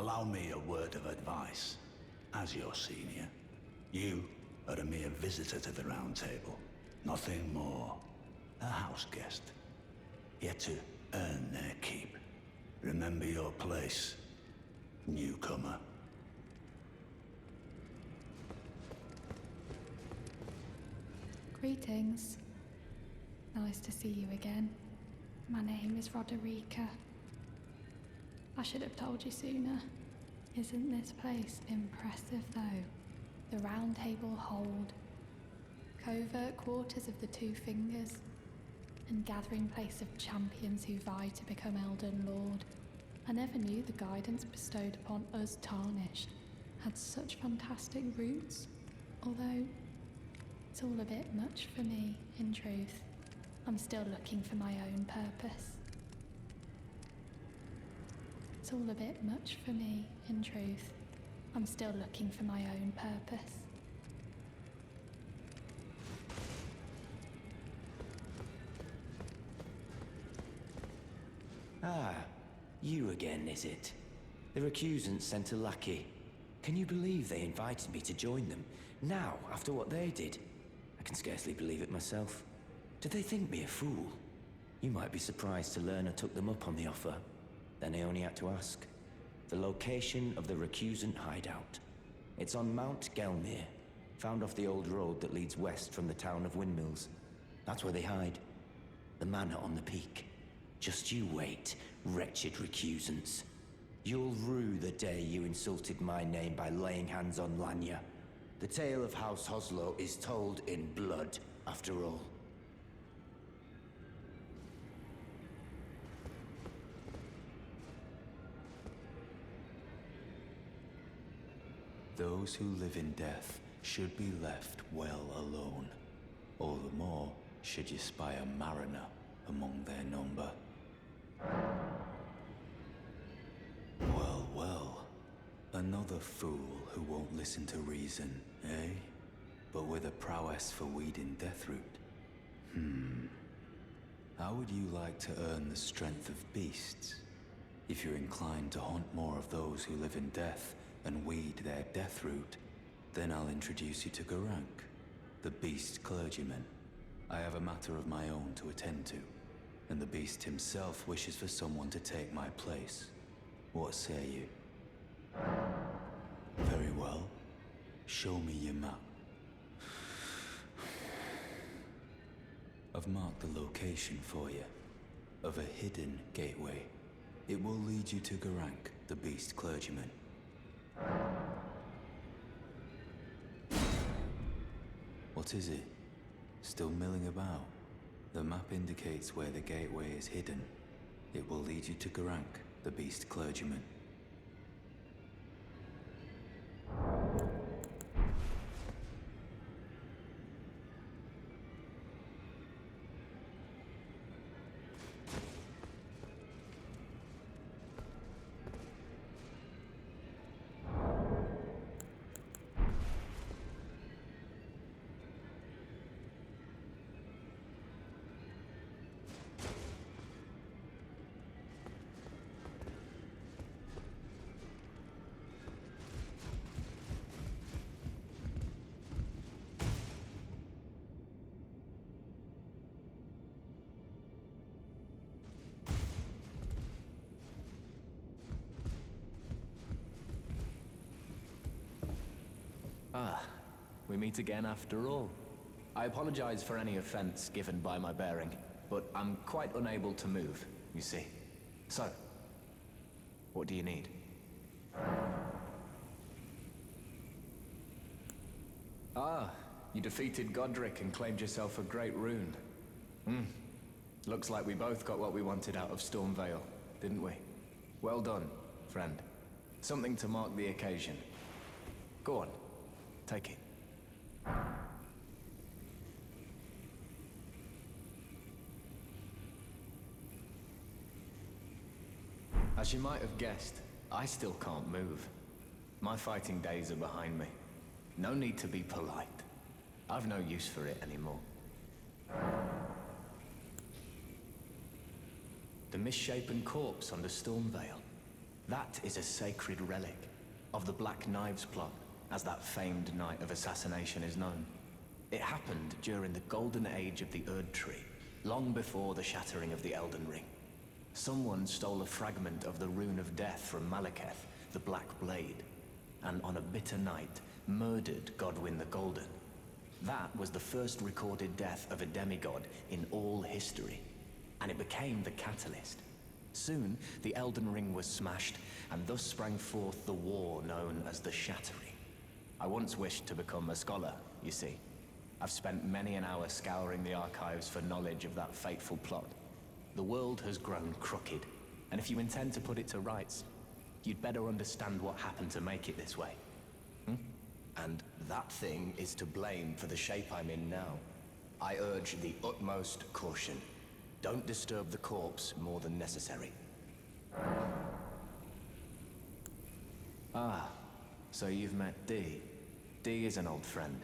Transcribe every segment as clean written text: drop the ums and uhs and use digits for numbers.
allow me a word of advice. As your senior, you are a mere visitor to the Round Table. Nothing more. A house guest. Yet to earn their keep. Remember your place, newcomer. Greetings. Nice to see you again. My name is Roderica. I should have told you sooner. Isn't this place impressive though? The Round Table hold, covert quarters of the Two Fingers, and gathering place of champions who vie to become Elden Lord. I never knew the guidance bestowed upon us Tarnished had such fantastic roots, although it's all a bit much for me, in truth. I'm still looking for my own purpose. It's all a bit much for me, in truth. I'm still looking for my own purpose. Ah, you again, is it? The recusants sent a lackey. Can you believe they invited me to join them? Now, after what they did? I can scarcely believe it myself. Did they think me a fool? You might be surprised to learn I took them up on the offer. Then I only had to ask. The location of the recusant hideout. It's on Mount Gelmir, found off the old road that leads west from the town of Windmills. That's where they hide. The manor on the peak. Just you wait, wretched recusants. You'll rue the day you insulted my name by laying hands on Lanya. The tale of House Hoslow is told in blood, after all. Those who live in death should be left well alone. All the more should you spy a mariner among their number. Well, well. Another fool who won't listen to reason, eh? But with a prowess for weeding Deathroot. How would you like to earn the strength of beasts? If you're inclined to hunt more of those who live in death and weed their Deathroot, then I'll introduce you to Garank, the beast clergyman. I have a matter of my own to attend to, and the beast himself wishes for someone to take my place. What say you? Very well. Show me your map. I've marked the location for you, of a hidden gateway. It will lead you to Garank, the beast clergyman. What is it? Still milling about? The map indicates where the gateway is hidden. It will lead you to Garank, the beast clergyman. Ah, we meet again after all. I apologize for any offense given by my bearing, but I'm quite unable to move, you see. So, what do you need? Ah, you defeated Godric and claimed yourself a great rune. Looks like we both got what we wanted out of Stormvale, didn't we? Well done, friend. Something to mark the occasion. Go on. Take it. As you might have guessed, I still can't move. My fighting days are behind me. No need to be polite. I've no use for it anymore. The misshapen corpse under Stormvale. That is a sacred relic of the Black Knives plot, as that famed night of assassination is known. It happened during the golden age of the Erd Tree, long before the shattering of the Elden Ring. Someone stole a fragment of the Rune of Death from Malekith, the Black Blade, and on a bitter night, murdered Godwyn the Golden. That was the first recorded death of a demigod in all history, and it became the catalyst. Soon, the Elden Ring was smashed, and thus sprang forth the war known as the Shattering. I once wished to become a scholar, you see. I've spent many an hour scouring the archives for knowledge of that fateful plot. The world has grown crooked, and if you intend to put it to rights, you'd better understand what happened to make it this way. And that thing is to blame for the shape I'm in now. I urge the utmost caution. Don't disturb the corpse more than necessary. Ah, so you've met Dee. Dee is an old friend.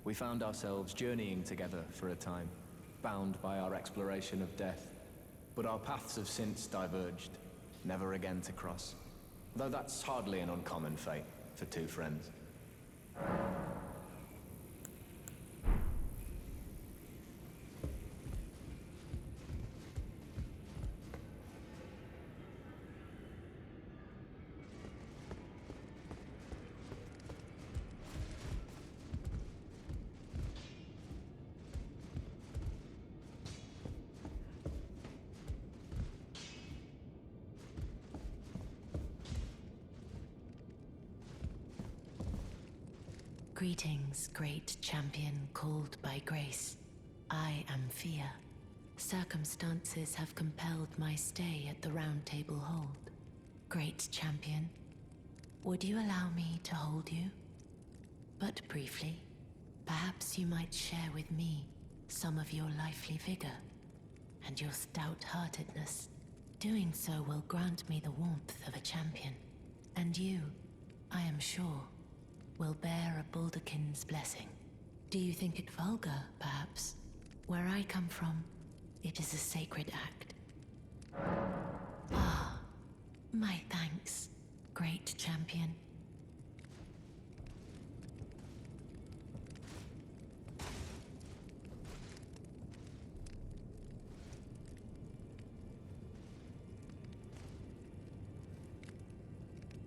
We found ourselves journeying together for a time, bound by our exploration of death. But our paths have since diverged, never again to cross. Though that's hardly an uncommon fate for two friends. Greetings, great champion called by grace. I am Fia. Circumstances have compelled my stay at the Round Table Hold. Great champion, would you allow me to hold you? But briefly, perhaps you might share with me some of your lively vigor and your stout-heartedness. Doing so will grant me the warmth of a champion, and you, I am sure, will bear a Baldakin's blessing. Do you think it vulgar, perhaps? Where I come from, it is a sacred act. Ah, my thanks, great champion.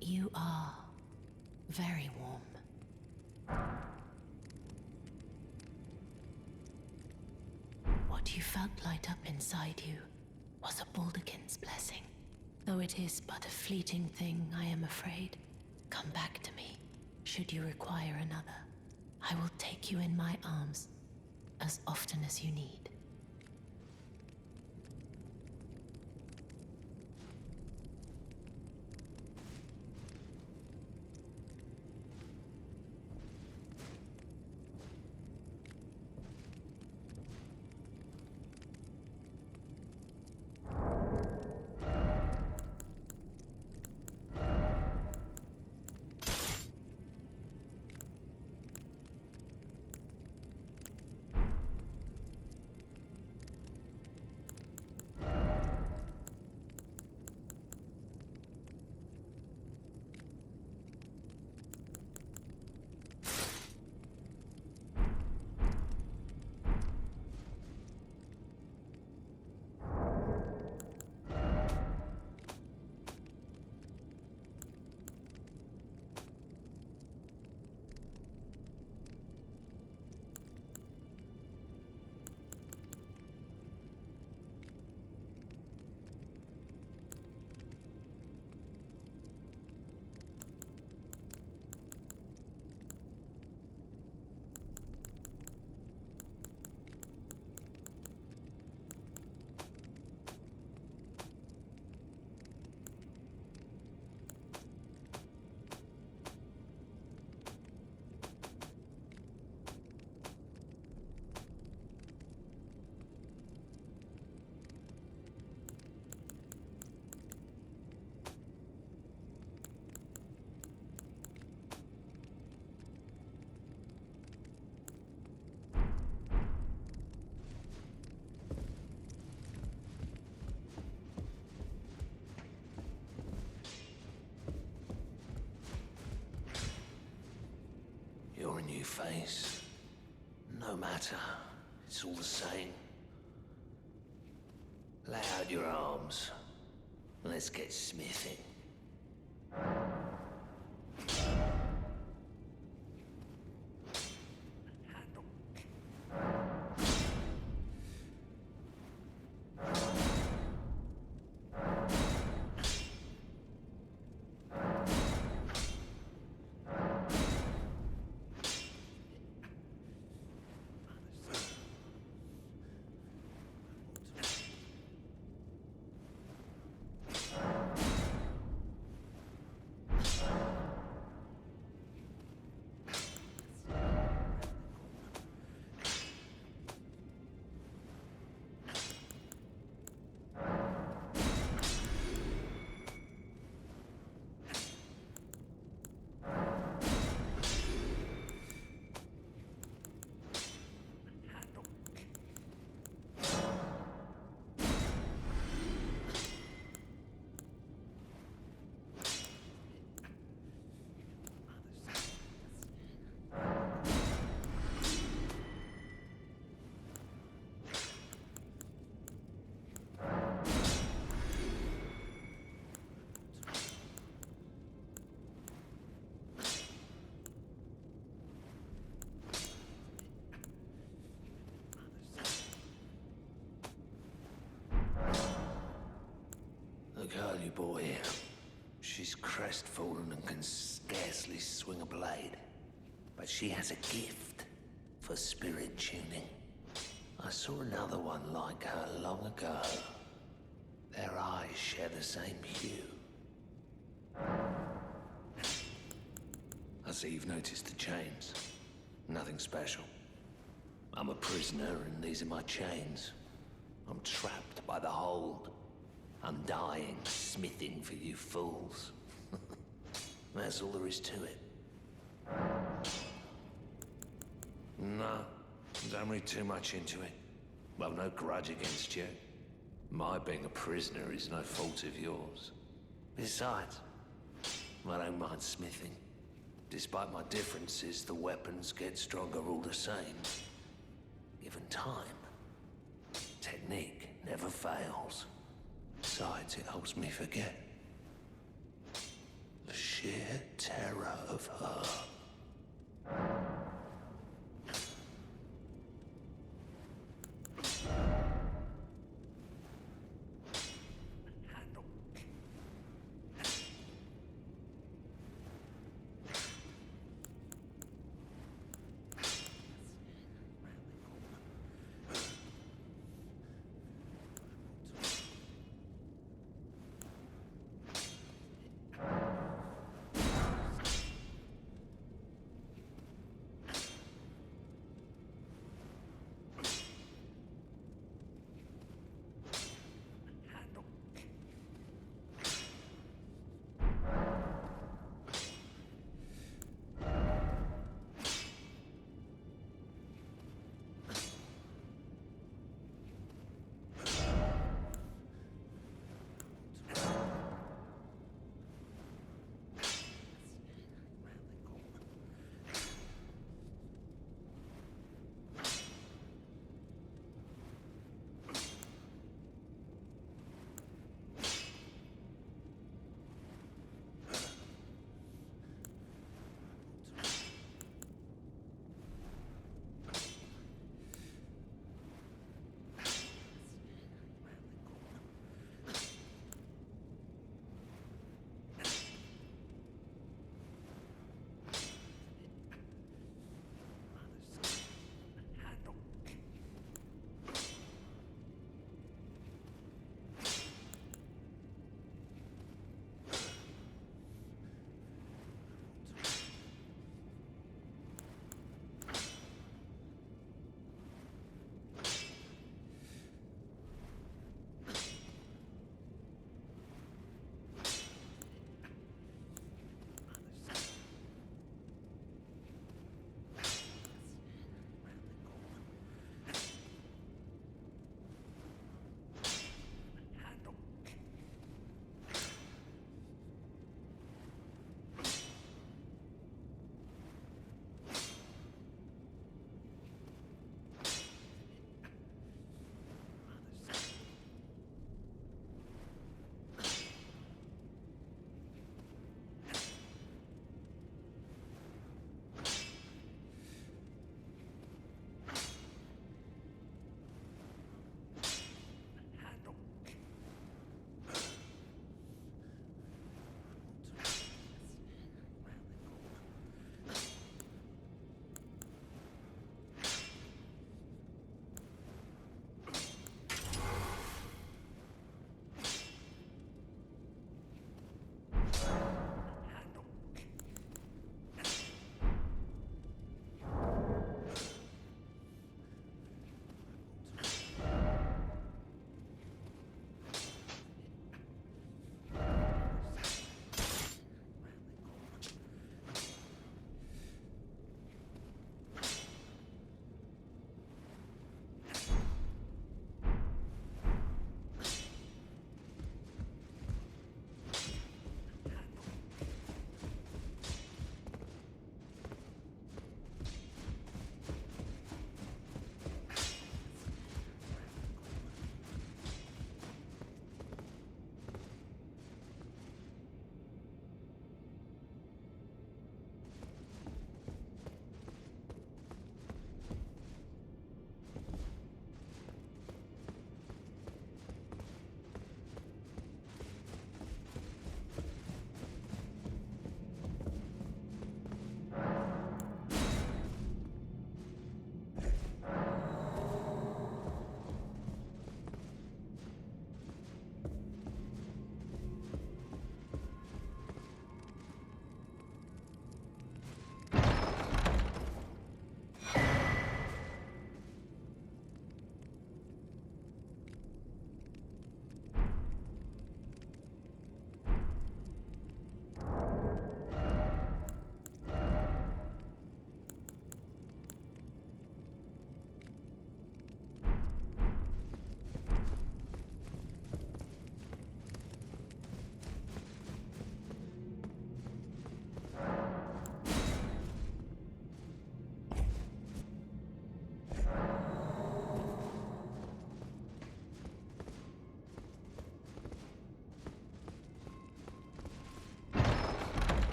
You are very warm. What you felt light up inside you was a Baldakin's blessing. Though it is but a fleeting thing, I am afraid. Come back to me, should you require another. I will take you in my arms as often as you need. You're a new face. No matter. It's all the same. Lay out your arms. Let's get smithing. The girly boy. She's crestfallen and can scarcely swing a blade. But she has a gift for spirit tuning. I saw another one like her long ago. Their eyes share the same hue. I see you've noticed the chains. Nothing special. I'm a prisoner and these are my chains. I'm trapped by the hold. I'm dying, smithing for you fools. That's all there is to it. No, don't read too much into it. I've no grudge against you. My being a prisoner is no fault of yours. Besides, I don't mind smithing. Despite my differences, the weapons get stronger all the same. Given time, technique never fails. Besides, it helps me forget the sheer terror of her.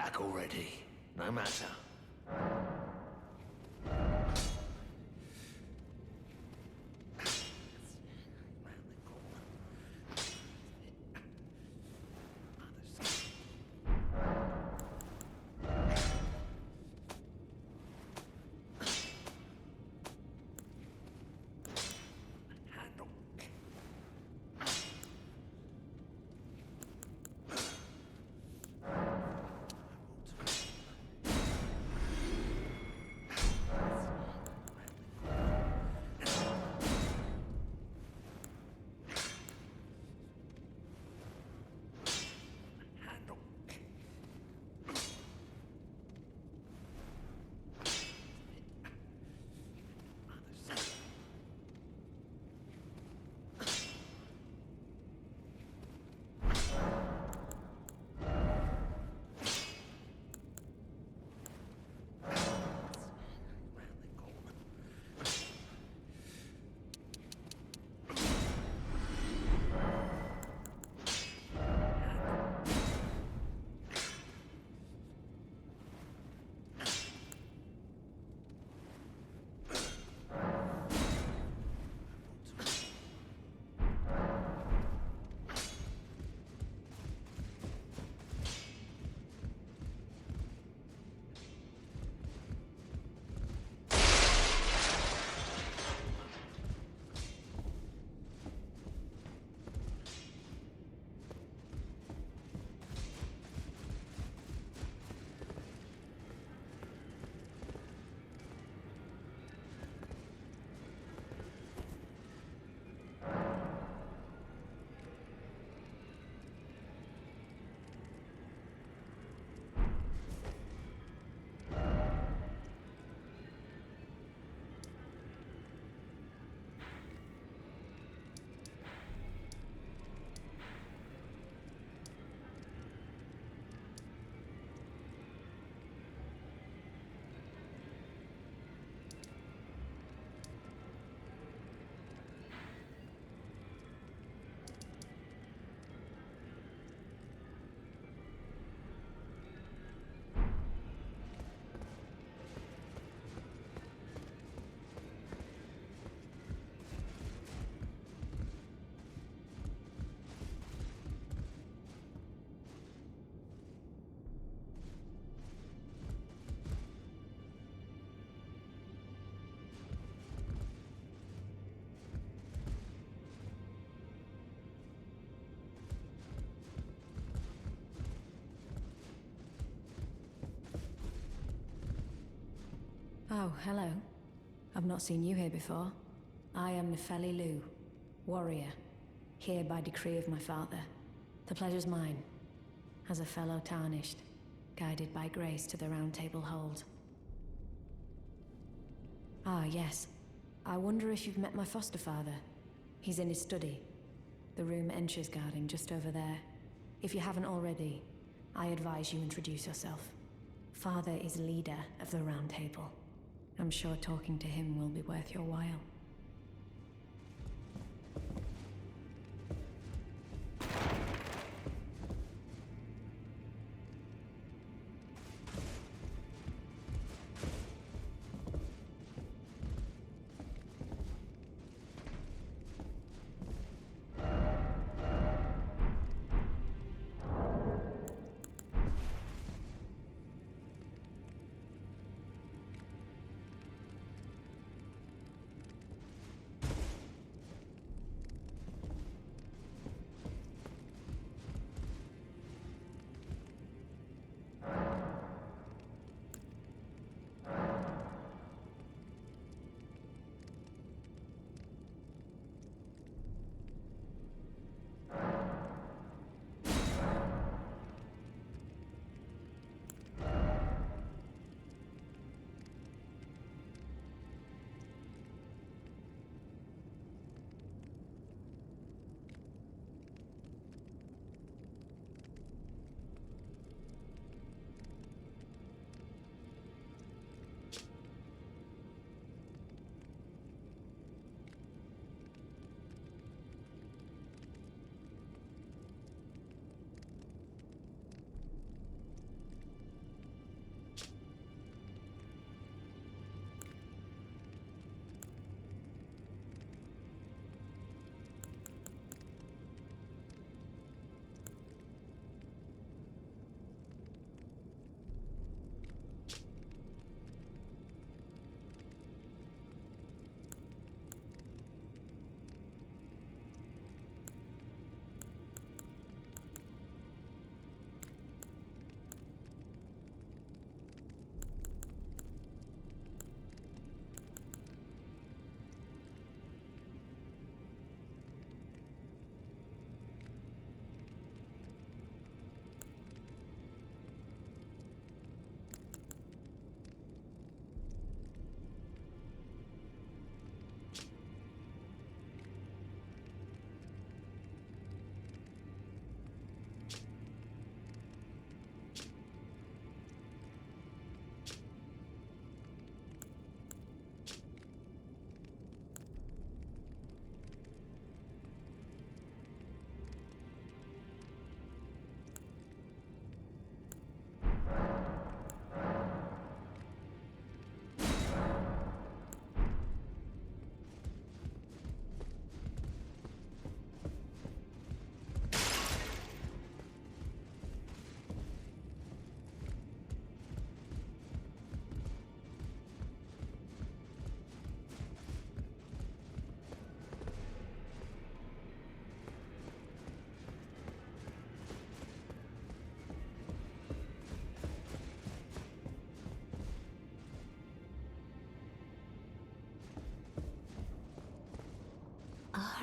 back already. No matter. Oh, hello. I've not seen you here before. I am Nefeli Lu, warrior, here by decree of my father. The pleasure's mine, as a fellow tarnished, guided by grace to the Round Table Hold. Ah, yes. I wonder if you've met my foster father. He's in his study, the room entry's guarding just over there. If you haven't already, I advise you introduce yourself. Father is leader of the Round Table. I'm sure talking to him will be worth your while.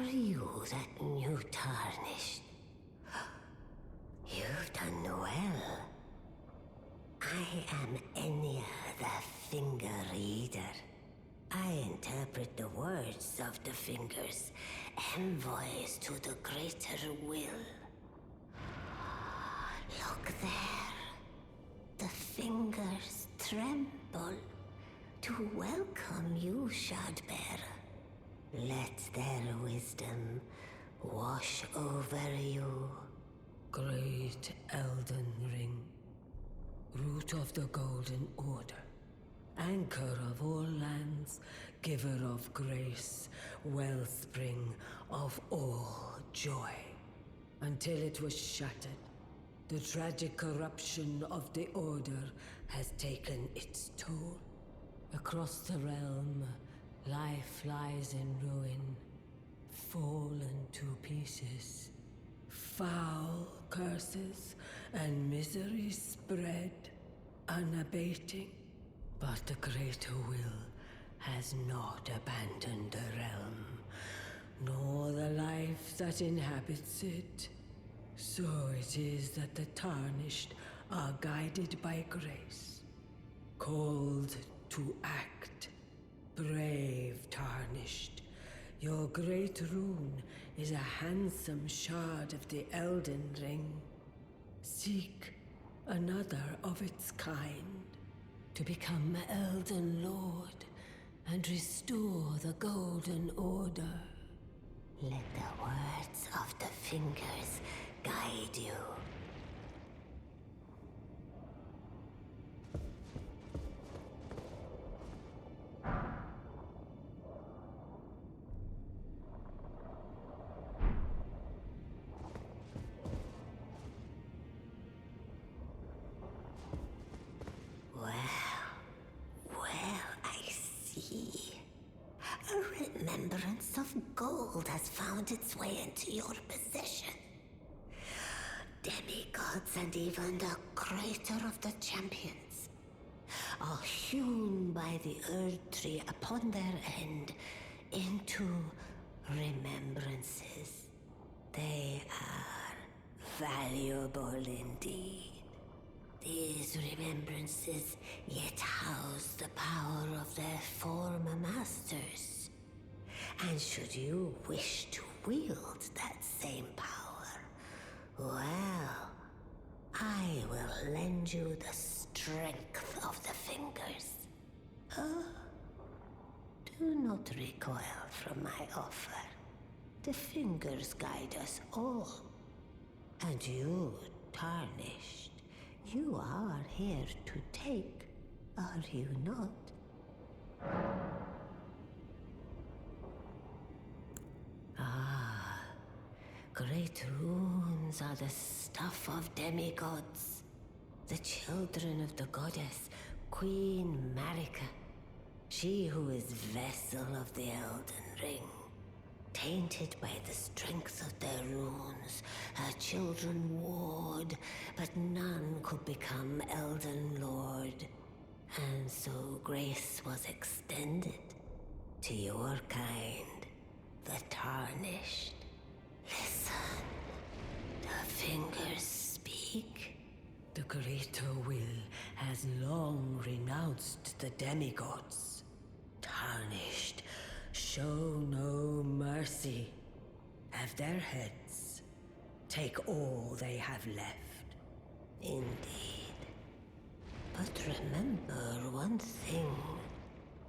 you that new tarnished? You've done well. I am Enya the Finger Reader. I interpret the words of the fingers, envoys to the greater will. Look there. The fingers tremble to welcome you, Shardbearer. Let their wisdom wash over you. Great Elden Ring, root of the Golden Order, anchor of all lands, giver of grace, wellspring of all joy. Until it was shattered, the tragic corruption of the Order has taken its toll. Across the realm, life lies in ruin, fallen to pieces. Foul curses and misery spread, unabating. But the greater will has not abandoned the realm, nor the life that inhabits it. So it is that the Tarnished are guided by grace, called to act. Brave Tarnished, your great rune is a handsome shard of the Elden Ring. Seek another of its kind, to become Elden Lord and restore the Golden Order. Let the words of the fingers guide you. Remembrance of gold has found its way into your possession. Demigods and even the creator of the champions are hewn by the Erd Tree upon their end into remembrances. They are valuable indeed. These remembrances yet house the power of their former masters. And should you wish to wield that same power, well, I will lend you the strength of the fingers. Do not recoil from my offer. The fingers guide us all. And you, Tarnished, you are here to take, are you not? Great runes are the stuff of demigods, the children of the goddess, Queen Marika, she who is vessel of the Elden Ring. Tainted by the strength of their runes, her children warred, but none could become Elden Lord. And so grace was extended to your kind, the Tarnished. Listen, the fingers speak. The greater will has long renounced the demigods. Tarnished, show no mercy. Have their heads. Take all they have left. Indeed. But remember one thing.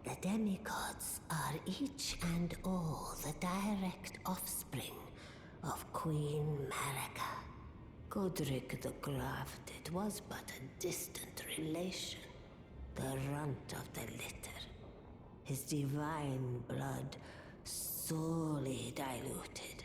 The demigods are each and all the direct offspring of Queen Marika. Godric the Grafted was but a distant relation, the runt of the litter. His divine blood sorely diluted.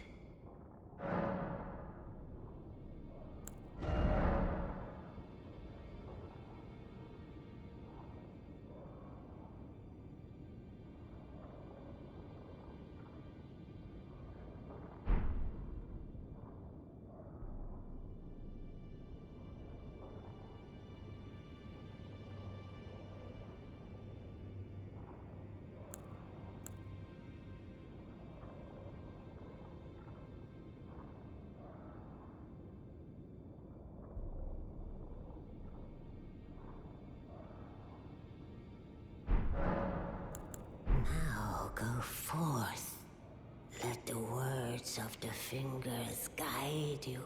Forth. Let the words of the fingers guide you.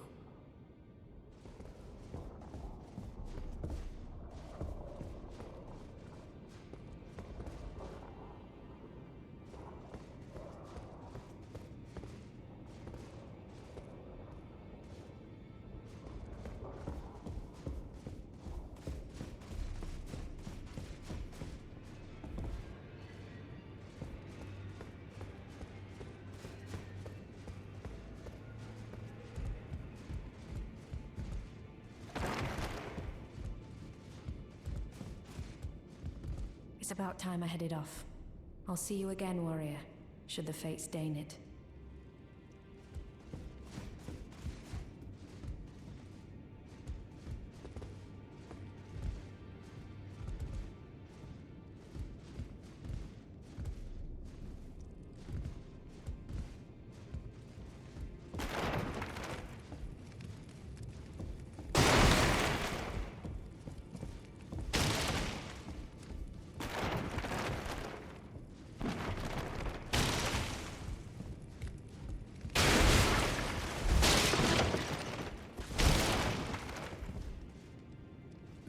It's about time I headed off. I'll see you again, warrior, should the fates deign it.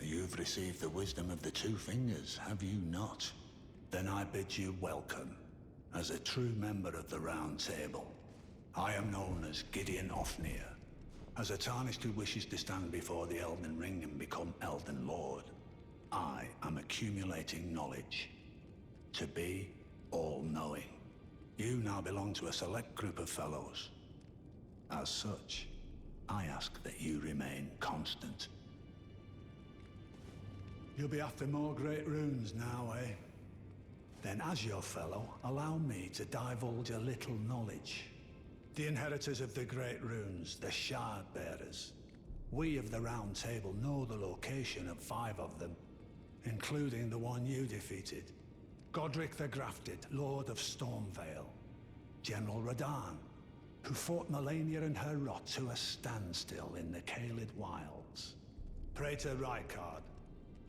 You've received the wisdom of the two fingers, have you not? Then I bid you welcome, as a true member of the Round Table. I am known as Gideon Ofnir. As a Tarnished who wishes to stand before the Elden Ring and become Elden Lord, I am accumulating knowledge. To be all-knowing. You now belong to a select group of fellows. As such, I ask that you remain constant. You'll be after more great runes now, eh? Then as your fellow, allow me to divulge a little knowledge. The inheritors of the great runes, the Shard Bearers. We of the Round Table know the location of 5 of them, including the one you defeated. Godric the Grafted, Lord of Stormvale. General Radahn, who fought Melania and her rot to a standstill in the Caelid Wilds. Praetor Rykard,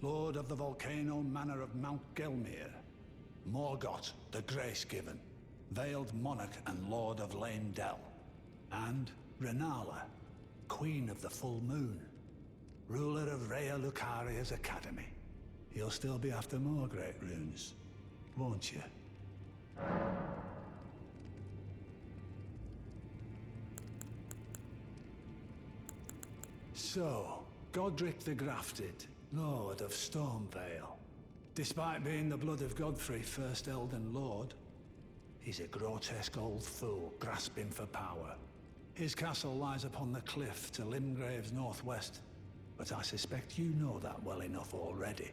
Lord of the Volcano Manor of Mount Gelmir. Morgott, the Grace-Given, Veiled Monarch and Lord of Lane Dell. And Renala, Queen of the Full Moon, ruler of Rhea Lucaria's Academy. You'll still be after more great runes, won't you? So, Godric the Grafted, Lord of Stormvale. Despite being the blood of Godfrey, first Elden Lord, he's a grotesque old fool grasping for power. His castle lies upon the cliff to Limgrave's northwest, but I suspect you know that well enough already.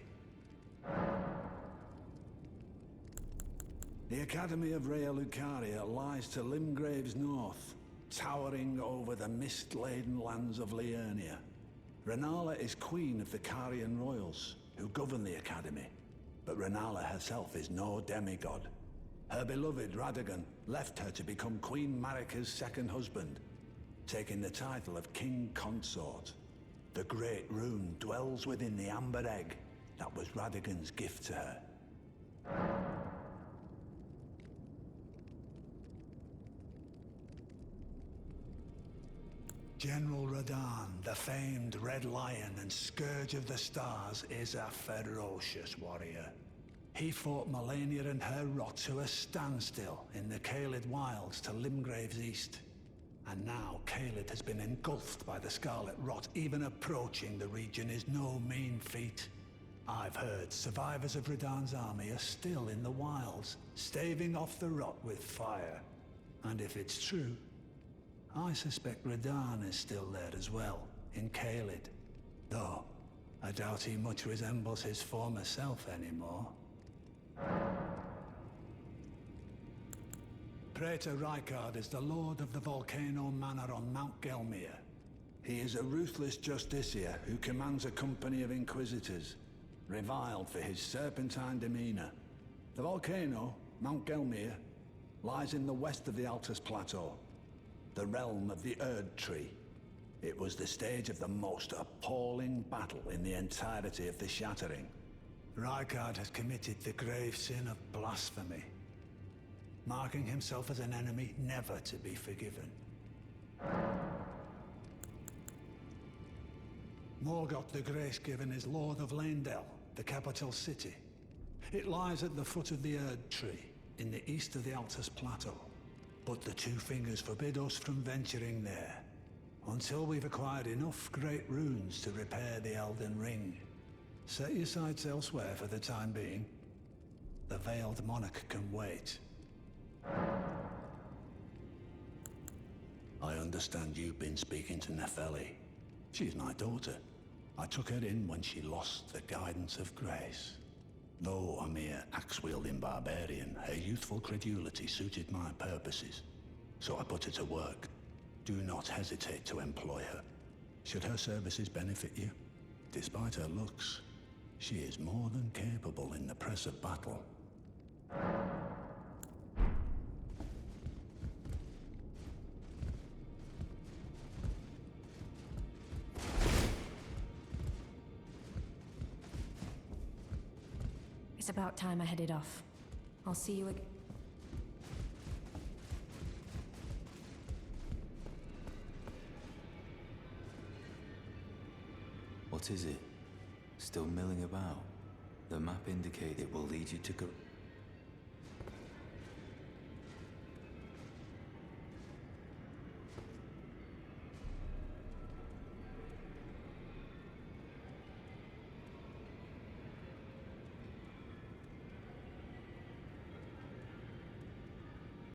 The Academy of Rhea Lucaria lies to Limgrave's north, towering over the mist-laden lands of Liurnia. Renala is queen of the Carian royals, who govern the Academy. But Renala herself is no demigod. Her beloved Radagon left her to become Queen Marika's second husband, taking the title of King Consort. The Great Rune dwells within the Amber Egg that was Radagon's gift to her. General Radahn, the famed Red Lion and Scourge of the Stars, is a ferocious warrior. He fought Melania and her rot to a standstill in the Caelid Wilds to Limgrave's east. And now Caelid has been engulfed by the Scarlet Rot. Even approaching the region is no mean feat. I've heard survivors of Radahn's army are still in the wilds, staving off the rot with fire. And if it's true, I suspect Radahn is still there as well, in Caelid. Though, I doubt he much resembles his former self anymore. Praetor Rykard is the Lord of the Volcano Manor on Mount Gelmir. He is a ruthless justiciar who commands a company of inquisitors, reviled for his serpentine demeanor. The volcano, Mount Gelmir, lies in the west of the Altus Plateau, the realm of the Erd Tree. It was the stage of the most appalling battle in the entirety of the Shattering. Rykard has committed the grave sin of blasphemy. marking himself as an enemy never to be forgiven. Morgoth the Grace-Given is Lord of Leyndell, the capital city. It lies at the foot of the Erd Tree, in the east of the Altus Plateau. But the Two Fingers forbid us from venturing there, until we've acquired enough great runes to repair the Elden Ring. Set your sights elsewhere for the time being. The Veiled Monarch can wait. I understand you've been speaking to Nefeli. She's my daughter. I took her in when she lost the guidance of grace. Though a mere axe-wielding barbarian, her youthful credulity suited my purposes. So I put her to work. Do not hesitate to employ her. Should her services benefit you, despite her looks, she is more than capable in the press of battle. It's about time I headed off. I'll see you again. What is it? Still milling about? The map indicates it will lead you to